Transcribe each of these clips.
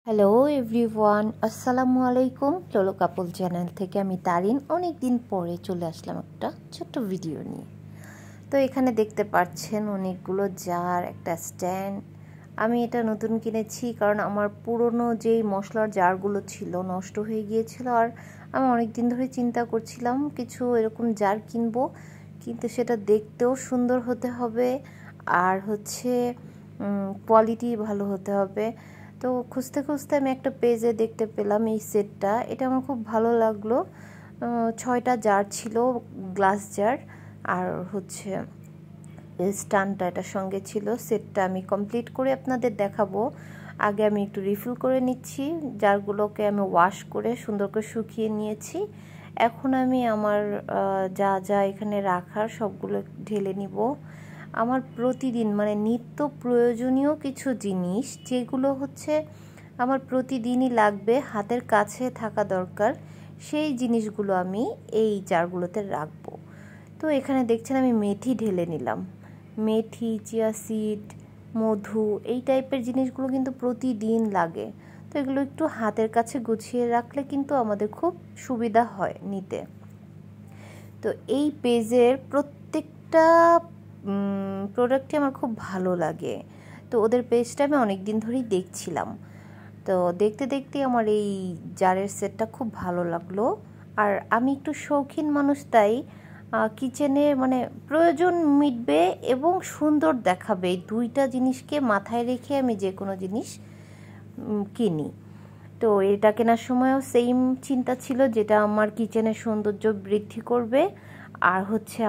Hello everyone, আসসালামু আলাইকুম। লোলো কাপল channel থেকে আমি তারিন অনেক দিন পরে চলে আসলাম একটা ছোট্ট ভিডিও নিয়ে। তো এখানে দেখতে পাচ্ছেন অনেকগুলো জার, একটা স্ট্যান্ড। আমি এটা নতুন কিনেছি কারণ আমার পুরনো যেই মশলার জারগুলো ছিল নষ্ট হয়ে গিয়েছিল, আর আমি অনেক দিন ধরে চিন্তা করছিলাম কিছু এরকম জার কিনবো, কিন্তু সেটা দেখতেও সুন্দর হতে হবে আর কোয়ালিটি ভালো হতে হবে। তো খুঁজতে খুঁজতে আমি একটা পেজে দেখতে পেলাম এই সেটটা। এটা আমার খুব ভালো লাগলো। 6টা জার ছিল, গ্লাস জার, আর স্ট্যান্ডটা এটার সঙ্গে ছিল। সেটটা আমি কমপ্লিট করে আপনাদের দেখাবো। আগে আমি একটু রিফিল করে নিচ্ছি। জারগুলোকে আমি ওয়াশ করে সুন্দর করে শুকিয়ে নিয়েছি। এখন আমি আমার যা যা এখানে রাখার সবগুলো ঢেলে নিব। আমার প্রতিদিন নিত্য প্রয়োজনীয় কিছু জিনিস যেগুলো আমার প্রতিদিনই লাগবে, হাতের কাছে থাকা দরকার, সেই জিনিসগুলো আমি এই জারগুলোতে রাখবো। তো এখানে দেখছেন আমি মেথি ঢেলে নিলাম। মেথি, চিয়া সিড, মধু, এই টাইপের জিনিসগুলো কিন্তু প্রতিদিন লাগে। তো এগুলো একটু হাতের কাছে গুছিয়ে রাখলে কিন্তু আমাদের খুব সুবিধা হয় নিতে। তো এই পেজের প্রত্যেকটা প্রোডাক্টই আমার খুব ভালো লাগে। তো ওদের পেজটা আমি অনেক দিন ধরেই দেখছিলাম। তো দেখতে দেখতে আমার এই জারের সেটটা খুব ভালো লাগলো। আর আমি একটু শৌখিন মানুষ, তাই কিচেনে প্রয়োজন মিটবে এবং সুন্দর দেখাবে, এই দুইটা জিনিসকে মাথায় রেখে আমি যে কোনো জিনিস কিনি। তো এটা কেনার সময়ও সেম চিন্তা ছিল, যেটা আমার কিচেনের সৌন্দর্য বৃদ্ধি করবে আর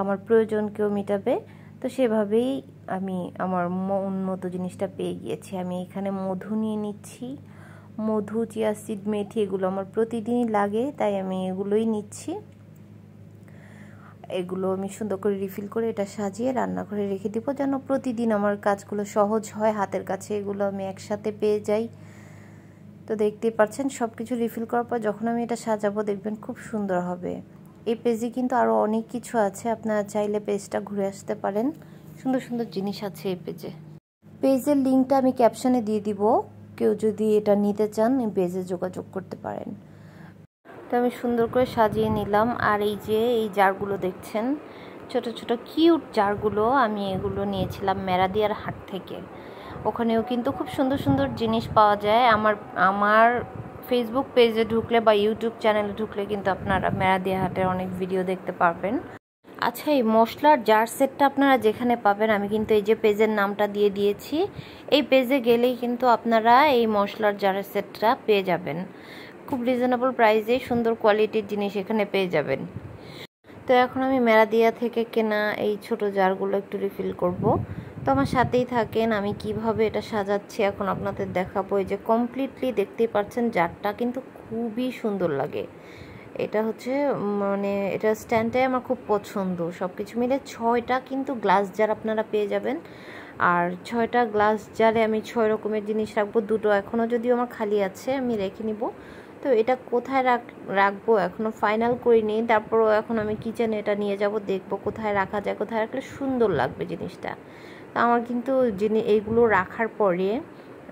আমার প্রয়োজনকেও মেটাবে। তো সেভাবেই আমি আমার মন মতো জিনিসটা পেয়ে গিয়েছি। আমি এখানে মধু নিয়ে নিচ্ছি। মধু, চিয়া সিড, মেথি এগুলো আমার প্রতিদিনই লাগে, তাই আমি এগুলোই নিচ্ছি। এগুলো আমি সুন্দর করে রিফিল করে এটা সাজিয়ে রান্নাঘরে রেখে দিব, যেন প্রতিদিন আমার কাজগুলো সহজ হয়, হাতের কাছে এগুলো আমি একসাথে পেয়ে যাই। তো দেখতেই পাচ্ছেন সব কিছু রিফিল করার পর যখন আমি এটা সাজাবো দেখবেন খুব সুন্দর হবে। এই পেজে কিন্তু আরও অনেক কিছু আছে, আপনারা চাইলে পেজটা ঘুরে আসতে পারেন। সুন্দর সুন্দর জিনিস আছে এই পেজে। পেজের লিঙ্কটা আমি ক্যাপশনে দিয়ে দিব, কেউ যদি এটা নিতে চান এই পেজে যোগাযোগ করতে পারেন। তো আমি সুন্দর করে সাজিয়ে নিলাম। আর এই যে এই জারগুলো দেখছেন, ছোট ছোট কিউট জারগুলো, আমি এগুলো নিয়েছিলাম মেরাদিয়ার হাট থেকে। ওখানেও কিন্তু খুব সুন্দর সুন্দর জিনিস পাওয়া যায়। আমার ফেসবুক পেজে ঢুকলে বা ইউটিউব চ্যানেলে ঢুকলে কিন্তু আপনারা মেরাদিয়া হাটের অনেক ভিডিও দেখতে পারবেন। আচ্ছা, এই মশলার জার সেটটা আপনারা যেখানে পাবেন, আমি কিন্তু এই যে পেজের নামটা দিয়ে দিয়েছি, এই পেজে গেলেই কিন্তু আপনারা এই মশলার জারের সেটটা পেয়ে যাবেন। খুব রিজনেবল প্রাইসে সুন্দর কোয়ালিটির জিনিস এখানে পেয়ে যাবেন। তো এখন আমি মেরাদিয়া থেকে কেনা এই ছোট জারগুলো একটু রিফিল করব। তো আমার সাথেই থাকেন, আমি কিভাবে এটা সাজাচ্ছি এখন আপনাদের দেখাবো। এই যে কমপ্লিটলি দেখতেই পাচ্ছেন জারটা কিন্তু খুবই সুন্দর লাগে। এটা এটা স্ট্যান্ডটাই আমার খুব পছন্দ। সব কিছু মিলে 6টা কিন্তু গ্লাস জার আপনারা পেয়ে যাবেন। আর 6টা গ্লাস জারে আমি 6 রকমের জিনিস রাখবো। 2টো এখনও যদিও আমার খালি আছে, আমি রেখে নিব। তো এটা কোথায় রাখবো এখনও ফাইনাল করিনি। তারপরও এখন আমি কিচেনে এটা নিয়ে যাব, দেখবো কোথায় রাখা যায়, কোথায় রাখলে সুন্দর লাগবে জিনিসটা। তো আমার কিন্তু এইগুলো রাখার পরে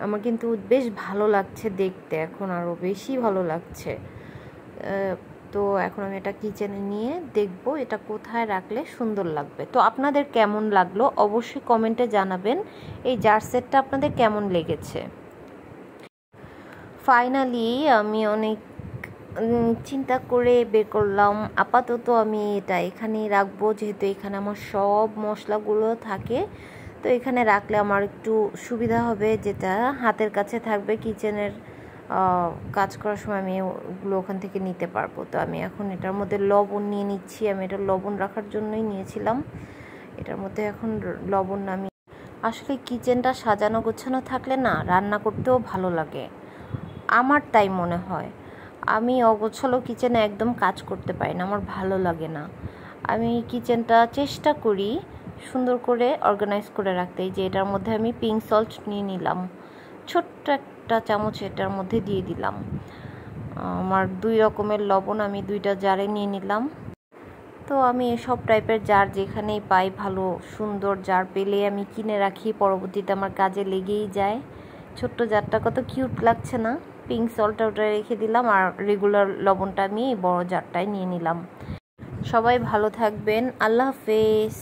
আমার কিন্তু বেশ ভালো লাগছে দেখতে, এখন আরও বেশি ভালো লাগছে। তো এখন আমি এটা কিচেনে নিয়ে দেখব এটা কোথায় রাখলে সুন্দর লাগবে। তো আপনাদের কেমন লাগলো অবশ্যই কমেন্টে জানাবেন, এই জার সেটটা আপনাদের কেমন লেগেছে। ফাইনালি আমি অনেক চিন্তা করে বের করলাম, আপাতত আমি এটা এখানেই রাখবো, যেহেতু এখানে আমার সব মশলাগুলো থাকে। তো এখানে রাখলে আমার একটু সুবিধা হবে, যেটা হাতের কাছে থাকবে, কিচেনের কাজ করার সময় আমি ওগুলো ওখান থেকে নিতে পারবো। তো আমি এখন এটার মধ্যে লবণ নিয়ে নিচ্ছি। আমি এটা লবণ রাখার জন্যই নিয়েছিলাম। এটার মধ্যে এখন লবণ আমি আসলে কিচেনটা সাজানো গোছানো থাকলে না রান্না করতেও ভালো লাগে, আমার তাই মনে হয়। আমি অগোছালো কিচেনে একদম কাজ করতে পারি না, আমার ভালো লাগে না। আমি কিচেনটা চেষ্টা করি সুন্দর করে অর্গানাইজ করে রাখতে। যে এটার মধ্যে আমি পিঙ্ক সল্ট নিয়ে নিলাম, ছোট্ট একটা চামচ এটার মধ্যে দিয়ে দিলাম। আমার 2 রকমের লবণ আমি 2টা জারে নিয়ে নিলাম। তো আমি এসব টাইপের জার যেখানেই পাই, ভালো সুন্দর জার পেলে আমি কিনে রাখি, পরবর্তীতে আমার কাজে লেগেই যায়। ছোট্ট জারটা কত কিউট লাগছে না? পিঙ্ক সল্টটা ওটা রেখে দিলাম, আর রেগুলার লবণটা আমি বড় জারটায় নিয়ে নিলাম। সবাই ভালো থাকবেন, আল্লাহ হাফেজ।